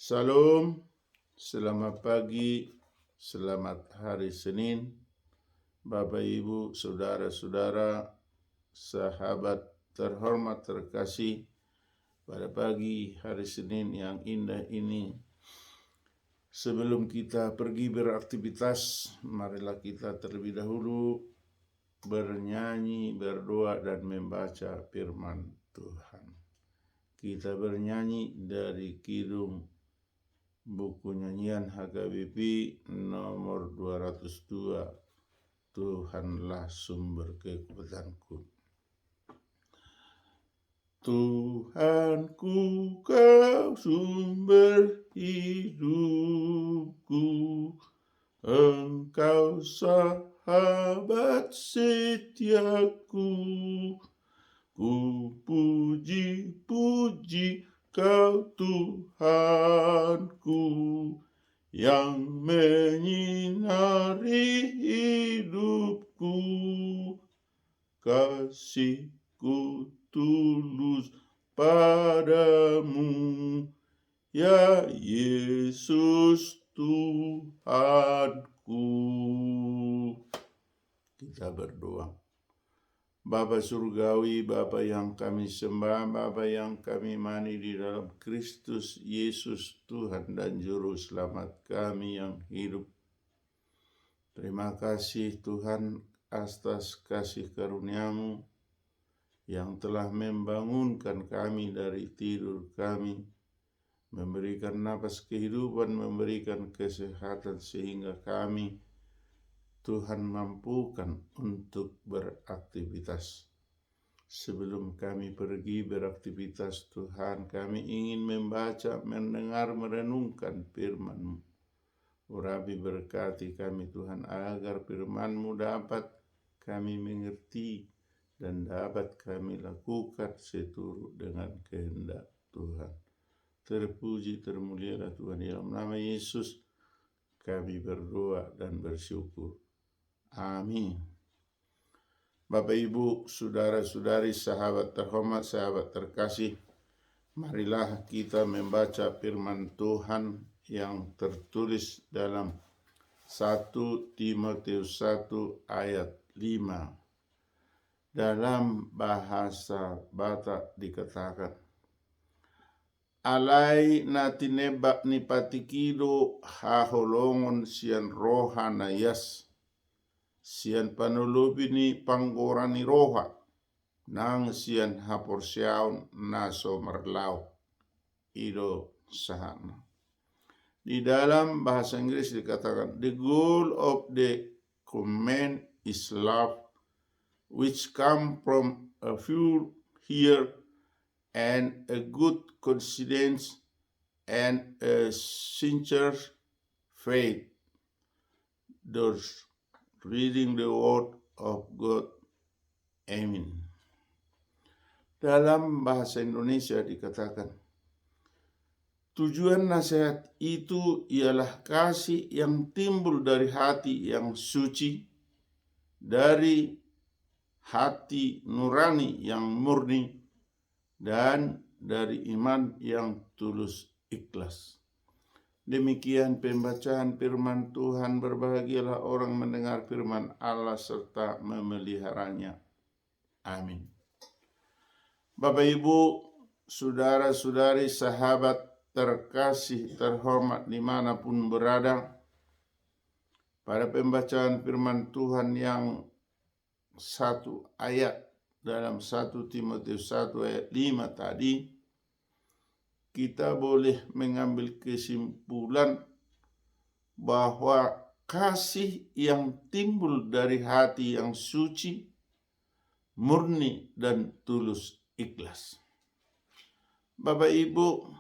Salam, selamat pagi, selamat hari Senin, Bapak Ibu, saudara-saudara, sahabat terhormat terkasih. Pada pagi hari Senin yang indah ini, sebelum kita pergi beraktivitas, marilah kita terlebih dahulu bernyanyi, berdoa, dan membaca firman Tuhan. Kita bernyanyi dari Kidung buku nyanyian HKBP nomor 202, Tuhanlah sumber kekuatanku. Tuhanku, kau sumber hidupku, Engkau sahabat setiaku. Ku puji-puji Kau Tuhanku, yang menyinari hidupku. Kasihku tulus padamu, ya Yesus Tuhanku. Kita berdoa. Bapa Surgawi, Bapa yang kami sembah, Bapa yang kami imani di dalam Kristus Yesus Tuhan dan Juru Selamat kami yang hidup. Terima kasih Tuhan atas kasih karunia-Mu yang telah membangunkan kami dari tidur kami, memberikan napas kehidupan, memberikan kesehatan sehingga kami Tuhan mampukan untuk beraktivitas. Sebelum kami pergi beraktivitas Tuhan, kami ingin membaca, mendengar, merenungkan firman-Mu. Urapi berkati kami Tuhan, agar firman-Mu dapat kami mengerti dan dapat kami lakukan seturut dengan kehendak Tuhan. Terpuji, termulialah Tuhan, dalam nama Yesus kami berdoa dan bersyukur. Amin. Bapak Ibu, saudara-saudari, sahabat terhormat, sahabat terkasih, marilah kita membaca firman Tuhan yang tertulis dalam 1 Timotius 1 ayat 5. Dalam bahasa Batak dikatakan, alai na tinebak ni patikido haholongon sian rohana yas, sian panulubi ni panggora ni roha, nang sian haporsiaun naso merlau, ido sahana. Di dalam bahasa Inggris dikatakan, the goal of the command is love, which come from a pure heart and a good conscience and a sincere faith. Those reading the word of God. Amin. Dalam bahasa Indonesia dikatakan, tujuan nasihat itu ialah kasih yang timbul dari hati yang suci, dari hati nurani yang murni, dan dari iman yang tulus ikhlas. Demikian pembacaan firman Tuhan. Berbahagialah orang mendengar firman Allah serta memeliharanya. Amin. Bapak Ibu, saudara-saudari, sahabat terkasih, terhormat dimanapun berada, pada pembacaan firman Tuhan yang satu ayat dalam 1 Timotius 1 ayat 5 tadi, kita boleh mengambil kesimpulan bahwa kasih yang timbul dari hati yang suci, murni, dan tulus ikhlas. Bapak Ibu,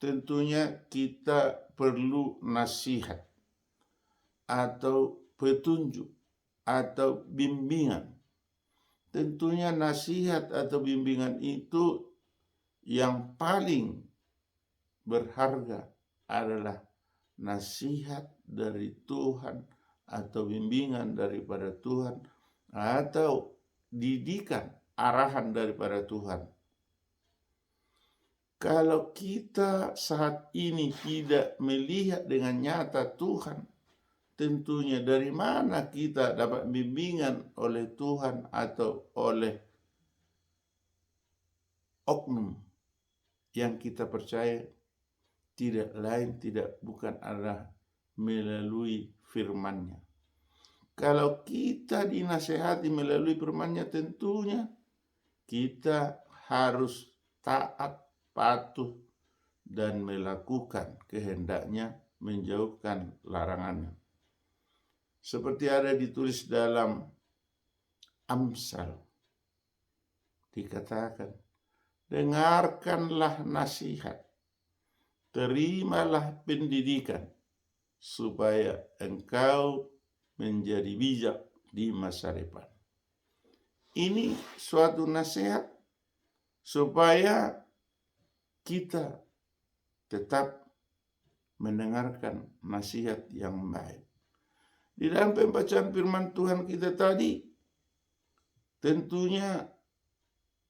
tentunya kita perlu nasihat atau petunjuk atau bimbingan. Tentunya nasihat atau bimbingan itu yang paling berharga adalah nasihat dari Tuhan atau bimbingan daripada Tuhan atau didikan, arahan daripada Tuhan. Kalau kita saat ini tidak melihat dengan nyata Tuhan, tentunya dari mana kita dapat bimbingan oleh Tuhan atau oleh oknum yang kita percaya, tidak lain tidak bukan adalah melalui firman-Nya. Kalau kita dinasehati melalui firman-Nya, tentunya kita harus taat, patuh, dan melakukan kehendaknya, menjauhkan larangannya. Seperti ada ditulis dalam Amsal, dikatakan, dengarkanlah nasihat, terimalah pendidikan, supaya engkau menjadi bijak di masa depan. Ini suatu nasihat supaya kita tetap mendengarkan nasihat yang baik. Di dalam pembacaan firman Tuhan kita tadi, tentunya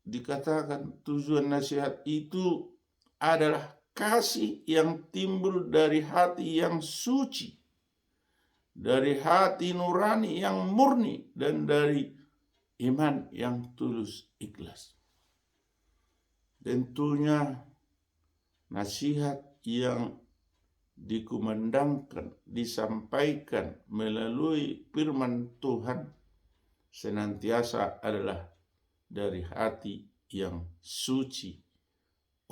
dikatakan tujuan nasihat itu adalah kasih yang timbul dari hati yang suci, dari hati nurani yang murni, dan dari iman yang tulus ikhlas. Tentunya nasihat yang dikumandangkan, disampaikan melalui firman Tuhan senantiasa adalah dari hati yang suci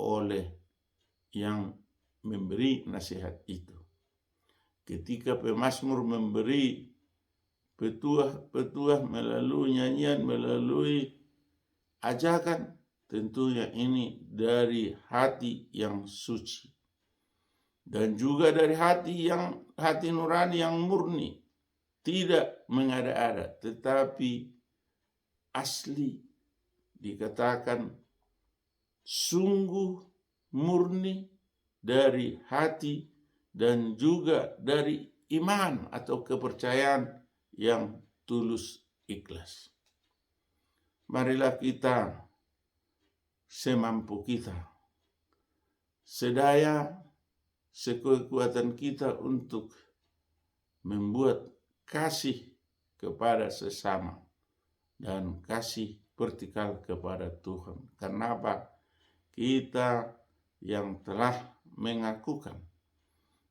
oleh yang memberi nasihat itu. Ketika pemazmur memberi petuah melalui nyanyian, melalui ajakan, tentunya ini dari hati yang suci. Dan juga dari hati nurani yang murni, tidak mengada-ada, tetapi asli, dikatakan sungguh murni dari hati dan juga dari iman atau kepercayaan yang tulus ikhlas. Marilah kita semampu kita, sedaya sekekuatan kita untuk membuat kasih kepada sesama dan kasih vertikal kepada Tuhan. Kenapa? Kita yang telah mengakukan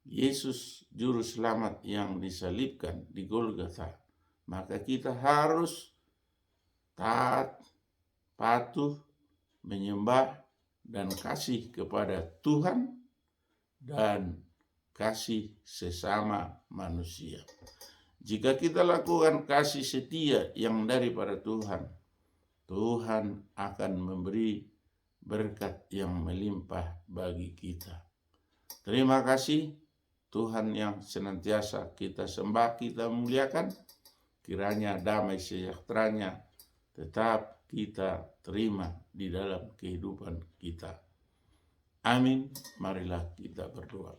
Yesus juru selamat yang disalibkan di Golgota, maka kita harus taat, patuh, menyembah, dan kasih kepada Tuhan dan kasih sesama manusia. Jika kita lakukan kasih setia yang daripada Tuhan, Tuhan akan memberi berkat yang melimpah bagi kita. Terima kasih Tuhan yang senantiasa kita sembah, kita muliakan. Kiranya damai sejahteranya tetap kita terima di dalam kehidupan kita. Amin. Marilah kita berdoa.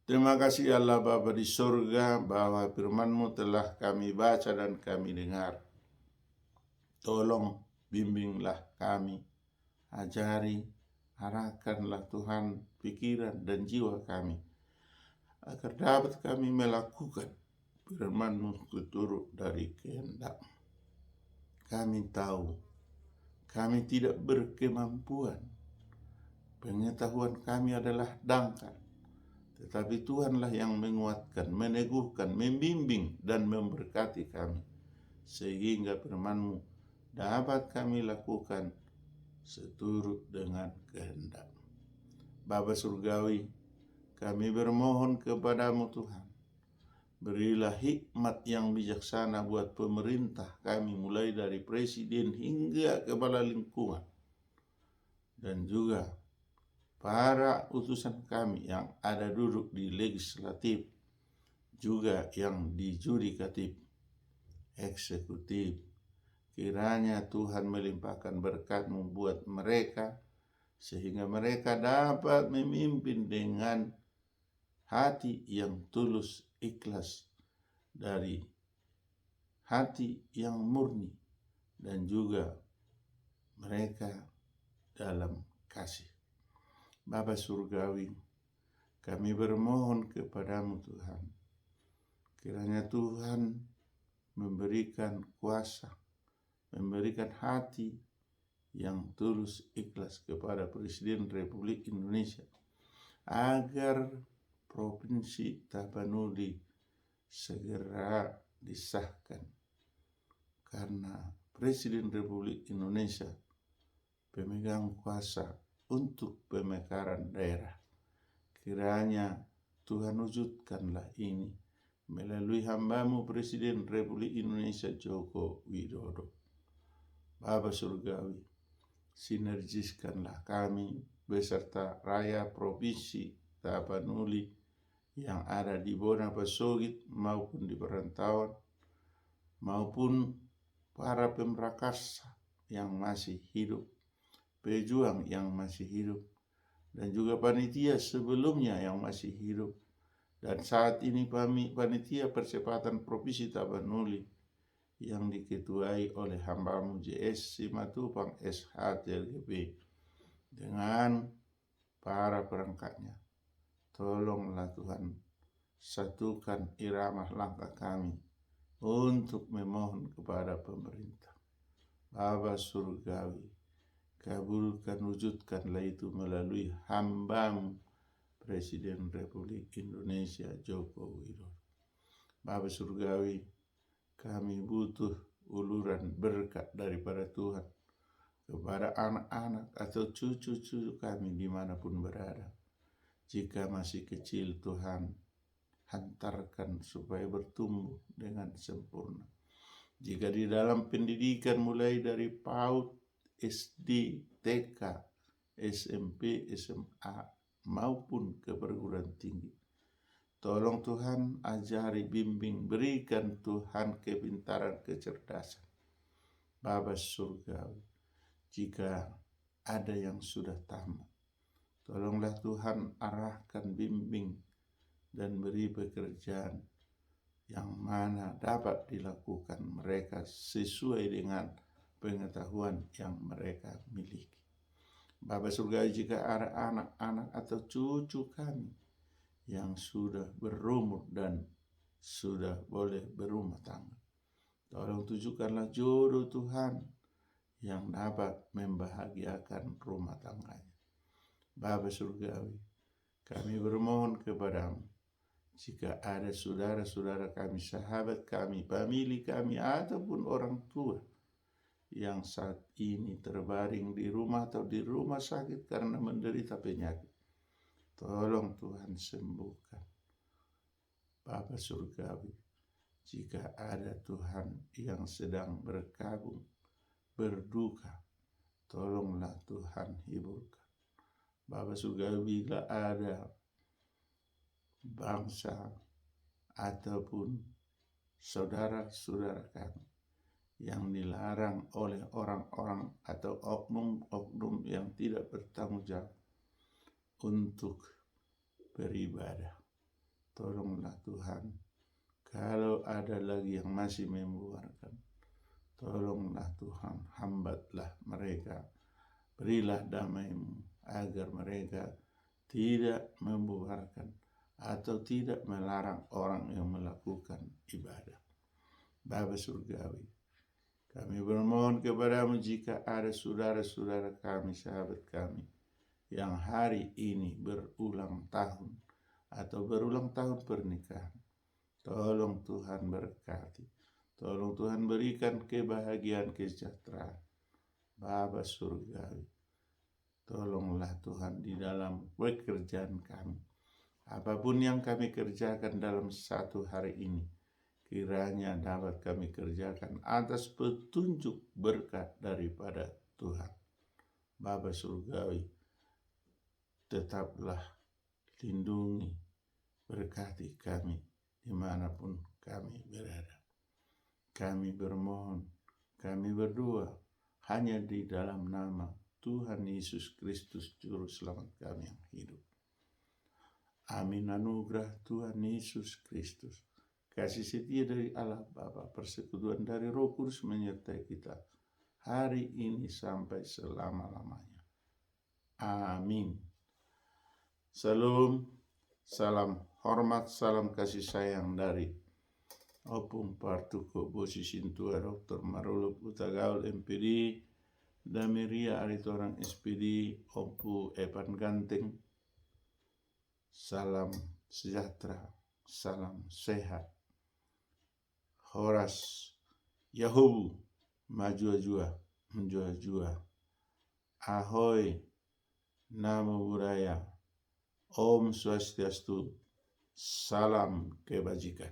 Terima kasih Allah Bapa di surga, bahwa firman-Mu telah kami baca dan kami dengar. Tolong bimbinglah kami, ajari, arahkanlah Tuhan pikiran dan jiwa kami, agar dapat kami melakukan firman-Mu seturut dari kehendak. Kami tahu kami tidak berkemampuan, pengetahuan kami adalah dangkal, tetapi Tuhanlah yang menguatkan, meneguhkan, membimbing, dan memberkati kami, sehingga firman-Mu dapat kami lakukan seturut dengan kehendak. Bapa Surgawi, kami bermohon kepadamu Tuhan, berilah hikmat yang bijaksana buat pemerintah kami, mulai dari presiden hingga kepala lingkungan, dan juga para utusan kami yang ada duduk di legislatif, juga yang di yudikatif, eksekutif. Kiranya Tuhan melimpahkan berkat-Mu buat mereka, sehingga mereka dapat memimpin dengan hati yang tulus ikhlas, dari hati yang murni, dan juga mereka dalam kasih. Bapa Surgawi, kami bermohon kepadamu Tuhan, kiranya Tuhan memberikan kuasa, memberikan hati yang tulus ikhlas kepada Presiden Republik Indonesia, agar Provinsi Tapanuli segera disahkan, karena Presiden Republik Indonesia pemegang kuasa untuk pemekaran daerah. Kiranya Tuhan wujudkanlah ini melalui hamba-Mu Presiden Republik Indonesia Joko Widodo. Bapa Surgawi, sinergiskanlah kami beserta rakyat Provinsi Tapanuli yang ada di Bona Pasogit maupun di perantauan, maupun para pemrakasa yang masih hidup, pejuang yang masih hidup, dan juga panitia sebelumnya yang masih hidup, dan saat ini panitia percepatan Provinsi Tapanuli yang diketuai oleh hamba-Mu JS Simatupang SHTLGP dengan para perangkatnya. Tolonglah Tuhan, satukan irama langkah kami untuk memohon kepada pemerintah. Bapa Surgawi, kabulkan, wujudkanlah itu melalui hamba-Mu Presiden Republik Indonesia Joko Widodo. Bapa Surgawi, kami butuh uluran berkat daripada Tuhan kepada anak-anak atau cucu-cucu kami dimanapun berada. Jika masih kecil, Tuhan hantarkan supaya bertumbuh dengan sempurna. Jika di dalam pendidikan mulai dari PAUD, SD, TK, SMP, SMA, maupun ke perguruan tinggi, tolong Tuhan ajari, bimbing, berikan Tuhan kepintaran, kecerdasan. Bapa Surgawi, jika ada yang sudah tamat, tolonglah Tuhan arahkan, bimbing, dan beri pekerjaan yang mana dapat dilakukan mereka sesuai dengan pengetahuan yang mereka miliki. Bapa Surgawi, jika ada anak-anak atau cucu kami yang sudah berumur dan sudah boleh berumah tangga, tolong tunjukkanlah jodoh Tuhan yang dapat membahagiakan rumah tangganya. Bapa Surgawi, kami bermohon kepadamu, jika ada saudara-saudara kami, sahabat kami, famili kami, ataupun orang tua yang saat ini terbaring di rumah atau di rumah sakit karena menderita penyakit, tolong Tuhan sembuhkan. Bapa Surgawi, jika ada Tuhan yang sedang berkabung, berduka, tolonglah Tuhan hiburkan. Bapa Surgawi, bila ada bangsa ataupun saudara-saudara kami yang dilarang oleh orang-orang atau oknum-oknum yang tidak bertanggung jawab untuk beribadah, tolonglah Tuhan. Kalau ada lagi yang masih membuarkan, tolonglah Tuhan, hambatlah mereka, berilah damai-Mu agar mereka tidak membuarkan atau tidak melarang orang yang melakukan ibadah. Bapa Surgawi, kami bermohon kepadamu, jika ada saudara-saudara kami, sahabat kami yang hari ini berulang tahun atau berulang tahun pernikahan, tolong Tuhan berkati, tolong Tuhan berikan kebahagiaan, kesejahteraan. Bapa Surgawi, tolonglah Tuhan di dalam pekerjaan kami, apapun yang kami kerjakan dalam satu hari ini, kiranya dapat kami kerjakan atas petunjuk berkat daripada Tuhan. Bapa Surgawi, tetaplah lindungi, berkati kami dimanapun kami berada. Kami bermohon, kami berdoa hanya di dalam nama Tuhan Yesus Kristus, Juru Selamat kami yang hidup. Amin. Anugerah Tuhan Yesus Kristus, kasih setia dari Allah Bapa, persekutuan dari Roh Kudus menyertai kita hari ini sampai selama-lamanya. Amin. Salam, salam hormat, salam kasih sayang dari Opung Partuko Bosi Sintua Dr. Marulup Utagaul MPD Damiria Aritorang SPD Ompu Epan Ganteng. Salam sejahtera, salam sehat. Horas Yahubu Majua-jua Menjua-jua. Ahoy, Namo Buddhaya, Om Swastiastu, salam kebajikan.